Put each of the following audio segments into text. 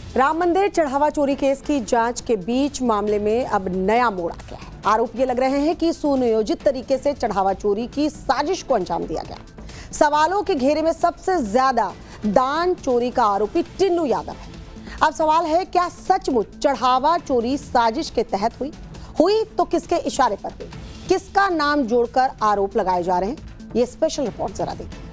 राम मंदिर चढ़ावा चोरी केस की जांच के बीच मामले में अब नया मोड़ आ गया है। आरोप ये लग रहे हैं कि सुनियोजित तरीके से चढ़ावा चोरी की साजिश को अंजाम दिया गया। सवालों के घेरे में सबसे ज्यादा दान चोरी का आरोपी टिन्नू यादव है। अब सवाल है, क्या सचमुच चढ़ावा चोरी साजिश के तहत हुई तो किसके इशारे पर हुई, किसका नाम जोड़कर आरोप लगाए जा रहे हैं, ये स्पेशल रिपोर्ट जरा देखिए।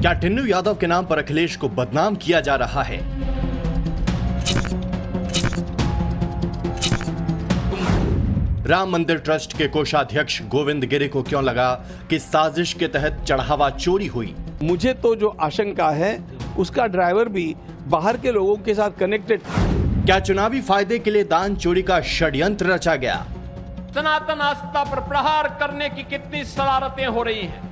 क्या टिन्नू यादव के नाम पर अखिलेश को बदनाम किया जा रहा है? राम मंदिर ट्रस्ट के कोषाध्यक्ष गोविंद गिरी को क्यों लगा कि साजिश के तहत चढ़ावा चोरी हुई? मुझे तो जो आशंका है उसका ड्राइवर भी बाहर के लोगों के साथ कनेक्टेड। क्या चुनावी फायदे के लिए दान चोरी का षड्यंत्र रचा गया? सनातन आस्था पर प्रहार करने की कितनी शरारतें हो रही हैं।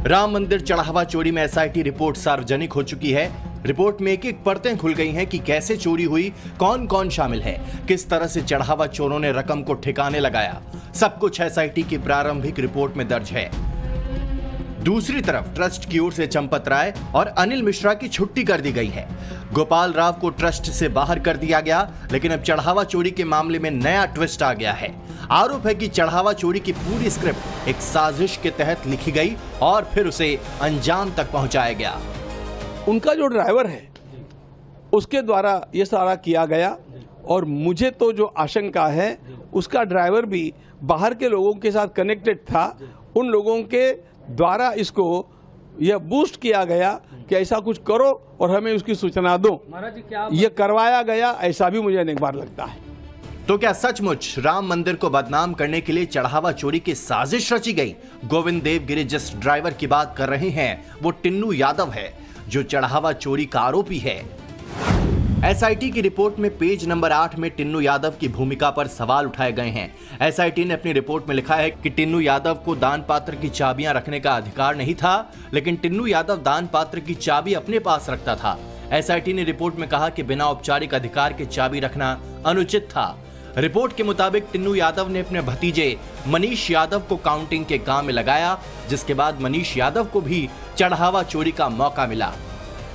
राम मंदिर चढ़ावा चोरी में एसआईटी रिपोर्ट सार्वजनिक हो चुकी है। रिपोर्ट में एक एक परतें खुल गई हैं कि कैसे चोरी हुई, कौन कौन शामिल है, किस तरह से चढ़ावा चोरों ने रकम को ठिकाने लगाया। सब कुछ एसआईटी की प्रारंभिक रिपोर्ट में दर्ज है। दूसरी तरफ ट्रस्ट की ओर से चंपत राय और अनिल मिश्रा की छुट्टी कर दी गई है। गोपाल राव को ट्रस्ट से बाहर कर दिया गया, लेकिन अब चढ़ावा चोरी के मामले में नया ट्विस्ट आ गया है। आरोप है कि चढ़ावा चोरी की पूरी स्क्रिप्ट एक साजिश के तहत लिखी गई और फिर उसे अंजाम तक पहुंचाया गया। उनका जो ड्राइवर है उसके द्वारा ये सारा किया गया और मुझे तो जो आशंका है उसका ड्राइवर भी बाहर के लोगों के साथ कनेक्टेड था। उन लोगों के द्वारा इसको यह बूस्ट किया गया कि ऐसा कुछ करो और हमें उसकी सूचना दो। ये करवाया गया, ऐसा भी मुझे अनेक बार लगता है। तो क्या सचमुच राम मंदिर को बदनाम करने के लिए चढ़ावा चोरी की साजिश रची गई? गोविंद देव गिरी जिस ड्राइवर की बात कर रहे हैं वो टिन्नू यादव है, जो चढ़ावा चोरी का आरोपी है। एसआईटी की रिपोर्ट में पेज नंबर 8 में टिन्नू यादव की भूमिका पर सवाल उठाए गए हैं। एसआईटी ने अपनी रिपोर्ट में लिखा है कि टिन्नू यादव को दान पात्र की चाबियां रखने का अधिकार नहीं था, लेकिन टिन्नू यादव दान पात्र की चाबी अपने पास रखता था। एसआईटी ने रिपोर्ट में कहा कि बिना औपचारिक अधिकार के चाबी रखना अनुचित था। रिपोर्ट के मुताबिक टिन्नू यादव ने अपने भतीजे मनीष यादव को काउंटिंग के काम में लगाया, जिसके बाद मनीष यादव को भी चढ़ावा चोरी का मौका मिला।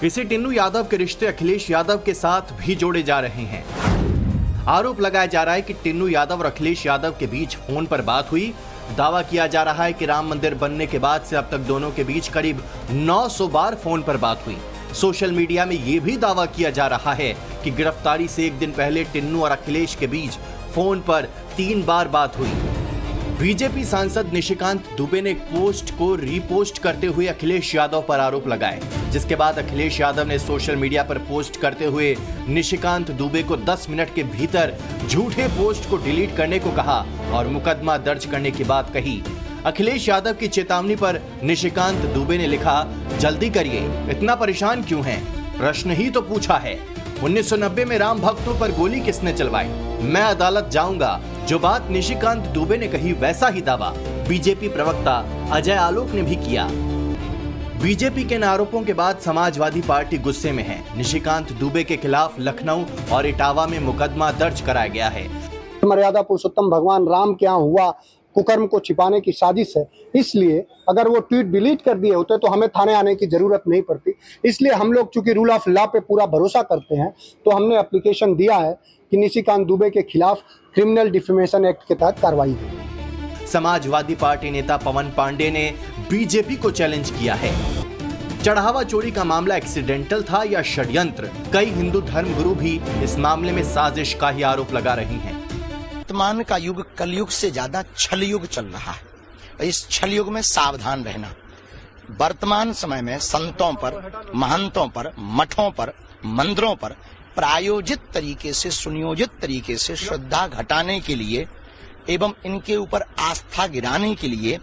इसे टिन्नू यादव के रिश्ते अखिलेश यादव के साथ भी जोड़े जा रहे हैं। आरोप लगाया जा रहा है कि टिन्नू यादव और अखिलेश यादव के बीच फोन पर बात हुई। दावा किया जा रहा है कि राम मंदिर बनने के बाद से अब तक दोनों के बीच करीब 900 बार फोन पर बात हुई। सोशल मीडिया में यह भी दावा किया जा रहा है कि गिरफ्तारी से एक दिन पहले टिन्नू और अखिलेश के बीच फोन पर 3 बार बात हुई। बीजेपी सांसद निशिकांत दुबे ने एक पोस्ट को रीपोस्ट करते हुए अखिलेश यादव पर आरोप लगाए, जिसके बाद अखिलेश यादव ने सोशल मीडिया पर पोस्ट करते हुए निशिकांत दुबे को 10 मिनट के भीतर झूठे पोस्ट को डिलीट करने को कहा और मुकदमा दर्ज करने की बात कही। अखिलेश यादव की चेतावनी पर निशिकांत दुबे ने लिखा, जल्दी करिए, इतना परेशान क्यों हैं? प्रश्न ही तो पूछा है। 1990 में राम भक्तों पर गोली किसने चलवाई? मैं अदालत जाऊंगा। जो बात निशिकांत दुबे ने कही, वैसा ही दावा बीजेपी प्रवक्ता अजय आलोक ने भी किया। बीजेपी के इन आरोपों के बाद समाजवादी पार्टी गुस्से में है। निशिकांत दुबे के खिलाफ लखनऊ और इटावा में मुकदमा दर्ज कराया गया है। मर्यादा पुरुषोत्तम भगवान राम के यहाँ हुआ कुकर्म को छिपाने की साजिश है, इसलिए अगर वो ट्वीट डिलीट कर दिए होते तो हमें थाने आने की जरूरत नहीं पड़ती। इसलिए हम लोग चूंकि रूल ऑफ लॉ पे पूरा भरोसा करते हैं, तो हमने एप्लीकेशन दिया है कि निशिकांत दुबे के खिलाफ क्रिमिनल डिफेमेशन एक्ट के तहत कार्रवाई हो। समाजवादी पार्टी नेता पवन पांडे ने बीजेपी को चैलेंज किया है। चढ़ावा चोरी का मामला एक्सीडेंटल था या षड्यंत्र? कई हिंदू धर्मगुरु भी इस मामले में साजिश का ही आरोप लगा रहे हैं। वर्तमान का युग कलयुग से ज्यादा छल युग चल रहा है। इस छल युग में सावधान रहना। वर्तमान समय में संतों पर, महंतों पर, मठों पर, मंदिरों पर प्रायोजित तरीके से, सुनियोजित तरीके से श्रद्धा घटाने के लिए एवं इनके ऊपर आस्था गिराने के लिए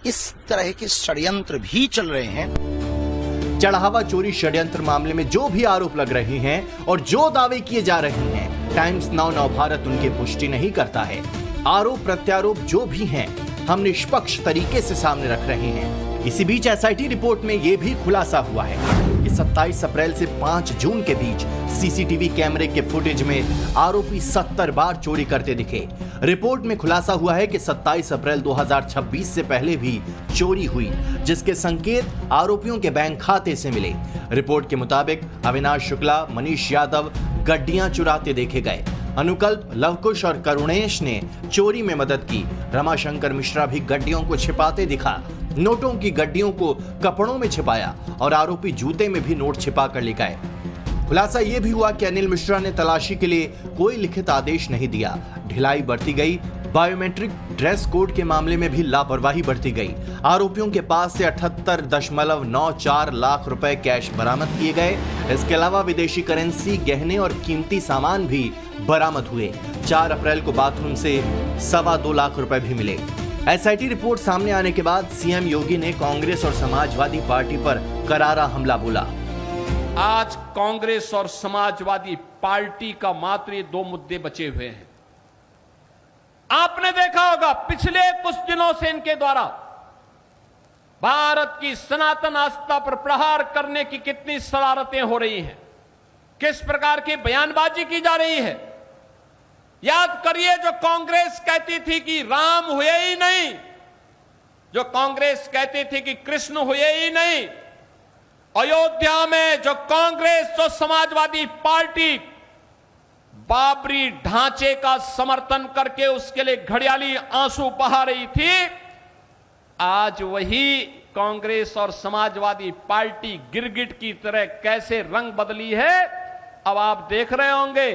इस तरह के षड्यंत्र भी चल रहे हैं। चढ़ावा चोरी षड्यंत्र मामले में जो भी आरोप लग रहे हैं और जो दावे किए जा रहे हैं, टाइम्स नाउ नवभारत उनकी पुष्टि नहीं करता है। आरोप प्रत्यारोप जो भी हैं, हम निष्पक्ष तरीके से सामने रख रहे हैं। इसी बीच एसआईटी रिपोर्ट में यह भी खुलासा हुआ है कि 27 अप्रैल से 5 जून के बीच सीसीटीवी कैमरे के फुटेज में आरोपी 70 बार चोरी करते दिखे। रिपोर्ट में खुलासा हुआ है कि 27 अप्रैल 2026 से पहले भी चोरी हुई, जिसके संकेत आरोपियों के बैंक खाते से मिले। रिपोर्ट के मुताबिक अविनाश शुक्ला, मनीष यादव गड्डियां चुराते देखे गए। अनुकल्प, लवकुश और करुणेश ने चोरी में मदद की। रमाशंकर मिश्रा भी गड्डियों को छिपाते दिखा। नोटों की गड्डियों को कपड़ों में छिपाया और आरोपी जूते में भी नोट छिपा कर ले गए। खुलासा यह भी हुआ कि अनिल मिश्रा ने तलाशी के लिए कोई लिखित आदेश नहीं दिया। ढिलाई बरती गई। बायोमेट्रिक ड्रेस कोड के मामले में भी लापरवाही बरती गई। आरोपियों के पास से 78.94 लाख रुपए कैश बरामद किए गए। इसके अलावा विदेशी करेंसी, गहने और कीमती सामान भी बरामद हुए। 4 अप्रैल को बाथरूम से 2.25 लाख रुपए भी मिले। एसआईटी रिपोर्ट सामने आने के बाद सीएम योगी ने कांग्रेस और समाजवादी पार्टी पर करारा हमला बोला। आज कांग्रेस और समाजवादी पार्टी का मात्र ये 2 मुद्दे बचे हुए हैं। आपने देखा होगा पिछले कुछ दिनों से इनके द्वारा भारत की सनातन आस्था पर प्रहार करने की कितनी शरारतें हो रही हैं, किस प्रकार की बयानबाजी की जा रही है। याद करिए, जो कांग्रेस कहती थी कि राम हुए ही नहीं, जो कांग्रेस कहती थी कि कृष्ण हुए ही नहीं, अयोध्या में जो कांग्रेस, जो समाजवादी पार्टी बाबरी ढांचे का समर्थन करके उसके लिए घड़ियाली आंसू बहा रही थी, आज वही कांग्रेस और समाजवादी पार्टी गिरगिट की तरह कैसे रंग बदली है, अब आप देख रहे होंगे।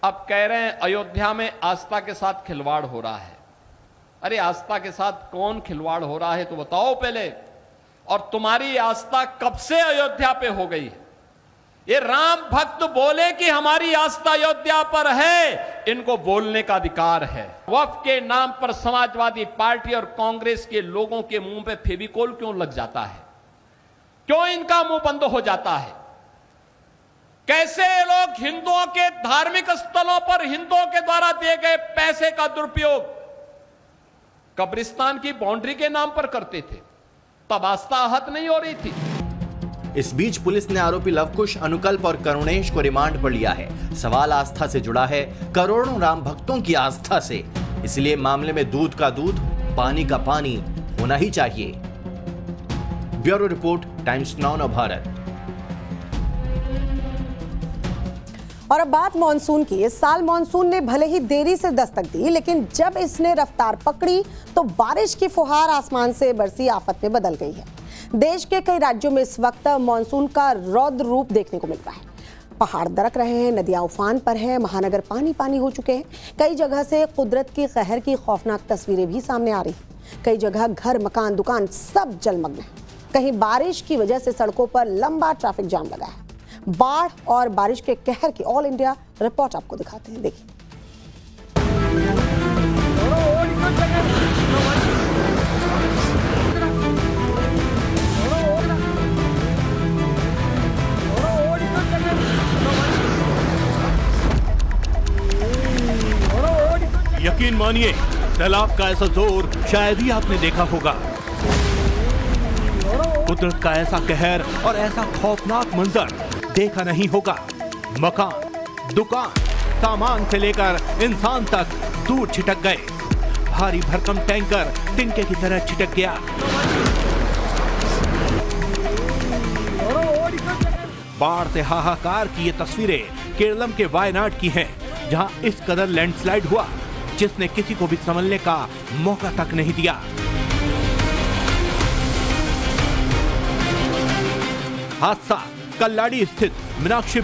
अब कह रहे हैं अयोध्या में आस्था के साथ खिलवाड़ हो रहा है। अरे आस्था के साथ कौन खिलवाड़ हो रहा है तो बताओ पहले। और तुम्हारी आस्था कब से अयोध्या पे हो गई है? ये राम भक्त बोले कि हमारी आस्था अयोध्या पर है, इनको बोलने का अधिकार है। वक्फ के नाम पर समाजवादी पार्टी और कांग्रेस के लोगों के मुंह पे फेविकोल क्यों लग जाता है? क्यों इनका मुंह बंद हो जाता है? कैसे ये लोग हिंदुओं के धार्मिक स्थलों पर हिंदुओं के द्वारा दिए गए पैसे का दुरुपयोग कब्रिस्तान की बाउंड्री के नाम पर करते थे, तब आस्था आहत नहीं हो रही थी। इस बीच पुलिस ने आरोपी लवकुश, अनुकल्प और करुणेश को रिमांड पर लिया है। सवाल आस्था से जुड़ा है, करोड़ों राम भक्तों की आस्था से। इसलिए मामले में दूध का दूध, पानी का पानी होना ही चाहिए। Bureau report, times now Navbharat. और अब बात मानसून की। इस साल मानसून ने भले ही देरी से दस्तक दी, लेकिन जब इसने रफ्तार पकड़ी तो बारिश की फुहार आसमान से बरसी आफत में बदल गई है। देश के कई राज्यों में इस वक्त मानसून का रौद्र रूप देखने को मिल रहा है। पहाड़ दरक रहे हैं, नदियां उफान पर हैं, महानगर पानी पानी हो चुके हैं। कई जगह से कुदरत की कहर की खौफनाक तस्वीरें भी सामने आ रही हैं। कई जगह घर, मकान, दुकान सब जलमग्न है। कहीं बारिश की वजह से सड़कों पर लंबा ट्रैफिक जाम लगा है। बाढ़ और बारिश के कहर की ऑल इंडिया रिपोर्ट आपको दिखाते हैं, देखिए। यकीन मानिए, सैलाब का ऐसा जोर शायद ही आपने देखा होगा। कुदरत का ऐसा कहर और ऐसा खौफनाक मंजर देखा नहीं होगा। मकान, दुकान, सामान से लेकर इंसान तक दूर छिटक गए। भारी भरकम टैंकर तिनके की तरह छिटक गया। बाढ़ से हाहाकार की ये तस्वीरें केरलम के वायनाड की हैं, जहां इस कदर लैंडस्लाइड हुआ जिसने किसी को भी संभलने का मौका तक नहीं दिया। हादसा कल्लाड़ी स्थित मीनाक्षी